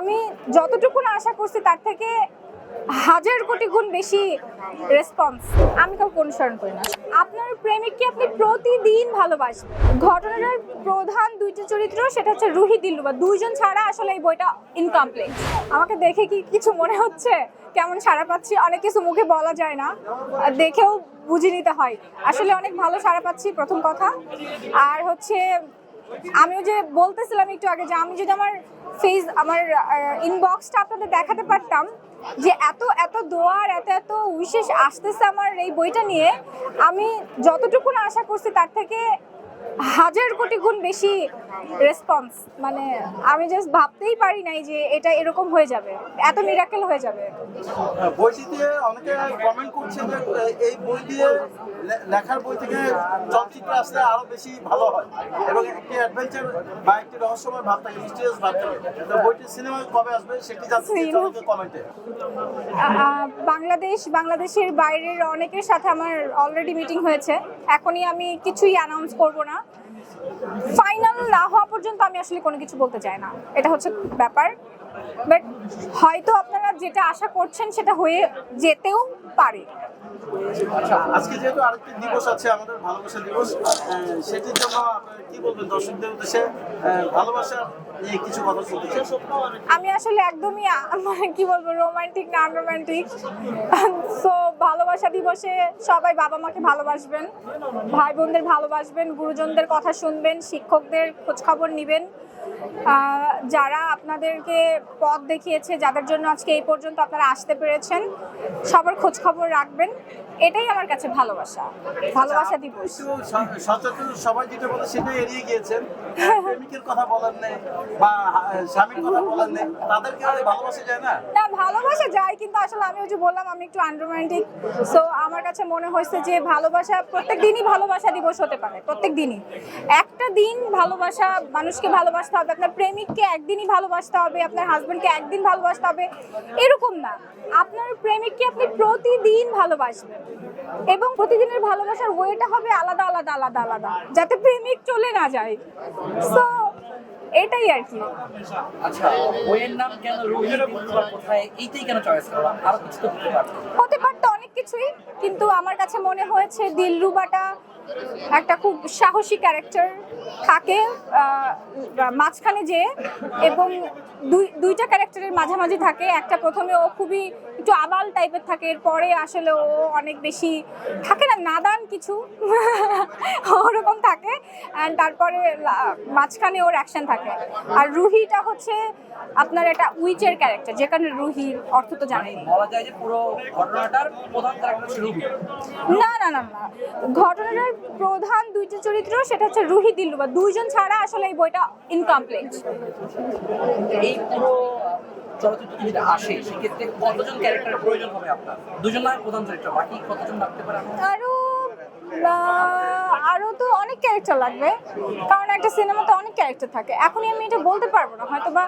আমি যতটুকু না আশা করছি তার থেকে হাজার কোটি গুণ বেশি রেসপন্স। আমি কাউকে অনুসরণ করি না। আপনার প্রেমিককে আপনি প্রতিদিন ভালোবাসবেন। ঘটনাটার প্রধান দুইটা চরিত্র, সেটা হচ্ছে রুহি দিলরুবা, দুইজন ছাড়া আসলে এই বইটা ইনকমপ্লিট। আমাকে দেখে কি কিছু মনে হচ্ছে কেমন সাড়া পাচ্ছি? অনেক কিছু মুখে বলা যায় না, দেখেও বুঝে নিতে হয়। আসলে অনেক ভালো সাড়া পাচ্ছি, প্রথম কথা। আর হচ্ছে আমিও যে বলতেছিলাম একটু আগে যে আমি যদি আমার ইনবক্সটা আপনাদের দেখাতে পারতাম যে এত এত দোয়ার এত এত উইশেস আসতেছে আমার এই বইটা নিয়ে, আমি যতটুকু না আশা করছি তার থেকে হাজার কোটি গুণ বেশি রেসপন্স। মানে আমি জাস্ট ভাবতেই পারি নাই যে এটা এরকম হয়ে যাবে, এত মিরাকেল হয়ে যাবে। বইটি দিয়ে অনেকে কমেন্ট করছে যে এই বই দিয়ে লেখার বই থেকে চলচ্চিত্র আসলে আরো বেশি ভালো হয় এবং একটি অ্যাডভেঞ্চার বা একটি রহস্যময় ভাব থাকে, মিস্টিরিয়াস ভাব থাকে। তো বইটির সিনেমা কবে আসবে সেটি জানতে কমেন্টে। বাংলাদেশের বাইরের অনেকের সাথে আমার অলরেডি মিটিং হয়েছে। এখনই আমি কিছুই অ্যানাউন্স করব না। ফাইনাল না হওয়া পর্যন্ত আমি আসলে কোনো কিছু বলতে চাই না, এটা হচ্ছে ব্যাপার। বাট হয়তো আপনারা যেটা আশা করছেন সেটা হয়ে যেতেও পারে। আজকে যেহেতু আরেকটি দিবস আছে, আমাদের ভালোবাসা দিবস, সেটির জন্য কি বলবেন দর্শকদের উদ্দেশ্যে? ভালোবাসা নিয়ে কিছু কথা বলতে চাই। আমি আসলে একদমই মানে কি বলবো, রোমান্টিক না আনরোমান্টিক। সো ভালোবাসা দিবসে সবাই বাবা মাকে ভালোবাসবেন, ভাই বোনদের ভালোবাসবেন, গুরুজনদের কথা শুনবেন, শিক্ষকদের খোঁজখবর নেবেন, যারা আপনাদেরকে পথ দেখিয়েছে, যাদের জন্য আজকে এই পর্যন্ত আপনারা আসতে পেরেছেন, সবার খোঁজ খবর রাখবেন। এটাই আমার কাছে ভালোবাসা দিবস। সচেতন সবাই যেটা বলে সেটাই এড়িয়ে গিয়েছেন, প্রেমিকের কথা বলেন নেই বা স্বামীর কথা বলেন নেই, তাদেরকে ভালোবাসা যায় না? না, ভালোবাসা যায়, কিন্তু আসলে আমি ওই যে বললাম আমি একটু আনরোমান্টিক। সো আমার কাছে মনে হয়েছে যে ভালোবাসা প্রত্যেক দিনই ভালোবাসা দিবস হতে পারে। প্রত্যেক দিনই একটা দিন ভালোবাসা, মানুষকে ভালোবাসতে হবে। আপনার প্রেমিককে একদিনই ভালোবাসতে হবে, আপনার হাজবেন্ডকে একদিন ভালোবাসতে হবে, এরকম না। আপনার প্রেমিককে আপনি প্রতিদিন ভালোবাসবেন এবং প্রতিদিনের ভালোবাসার ওয়েটা হবে আলাদা আলাদা আলাদা আলাদা, যাতে প্রেমিক চলে না যায়। সো এটাই আর কি। আচ্ছা, বইয়ের নাম কেন রুহি দিলরুবা কোথায়, এইটাই কেন চয়েস করলাম? আরো কিছু তো হতে পারতো অনেক কিছুই, কিন্তু আমার কাছে মনে হয়েছে দিলরুবাটা একটা খুব সাহসী ক্যারেক্টার থাকে মাঝখানে যে, এবং দুইটা ক্যারেক্টারের মাঝামাঝি থাকে। একটা প্রথমে ও খুবই একটু আবাল টাইপের থাকে, এরপরে আসলে ও অনেক বেশি থাকে না, নাদান কিছু ওরকম থাকে, অ্যান্ড তারপরে মাঝখানে ওর অ্যাকশন থাকে। আর রুহিটা হচ্ছে আপনার একটা উইচের ক্যারেক্টার, যে কারণে রুহির অর্থ তো জানেন। বলা যায় যে পুরো ঘটনাটার প্রধান ক্যারেক্টার হচ্ছে রুহি। না না না না, ঘটনাটার প্রধান দুইটা চরিত্র, সেটা হচ্ছে রুহি দিলরুবা, দুইজন ছাড়া আসলে এই বইটা ইনকমপ্লিট। এই পুরো চলচ্চিত্র যদি আসে সেক্ষেত্রে কতজন ক্যারেক্টারের প্রয়োজন হবে আপনার? দুজন না প্রধান চরিত্র, বাকি কতজন লাগতে পারে? আরো তো অনেক ক্যারেক্টার লাগবে, কারণ একটা সিনেমাতে অনেক ক্যারেক্টার থাকে। এখনই আমি এটা বলতে পারবো না, হয়তো বা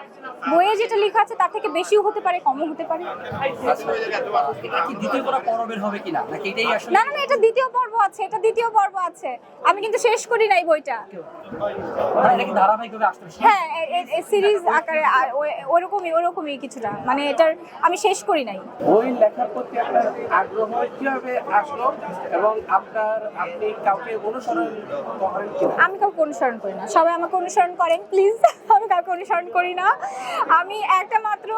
বইয়ে যেটা লেখা আছে তার থেকে বেশিও হতে পারে, কমও হতে পারে। এটা কি দ্বিতীয় কোনো পর্বের হবে কিনা, নাকি এটাই আসলে? না না না, এটা দ্বিতীয় পর্ব আছে। আমি কিন্তু শেষ করি নাই বইটা। এটা কি ধারাবাহিকভাবে আসতে? হ্যাঁ, সিরিজ আকারে ওরকমই কিছুটা, মানে এটার আমি শেষ করি নাই। বই লেখার প্রতি আপনার আগ্রহ কিভাবে আসলো এবং আপনি কাউকে অনুসরণ করেন কিনা? আমি কাউকে অনুসরণ করি না, সবাই আমাকে অনুসরণ করেন প্লিজ। আমি কাউকে অনুসরণ করি না। আমি একটা মাত্র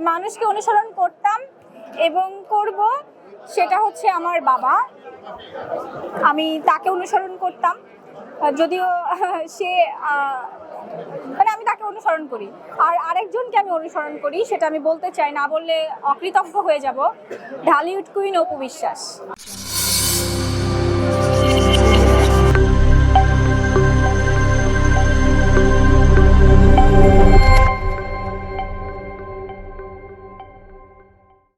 মানুষকে অনুসরণ করতাম এবং করব, সেটা হচ্ছে আমার বাবা। আমি তাকে অনুসরণ করতাম, যদিও সে মানে আমি তাকে অনুসরণ করি। আর আরেকজনকে আমি অনুসরণ করি, সেটা আমি বলতে চাই, না বললে অকৃতজ্ঞ হয়ে যাব। ঢালিউড কুইন অপু বিশ্বাস।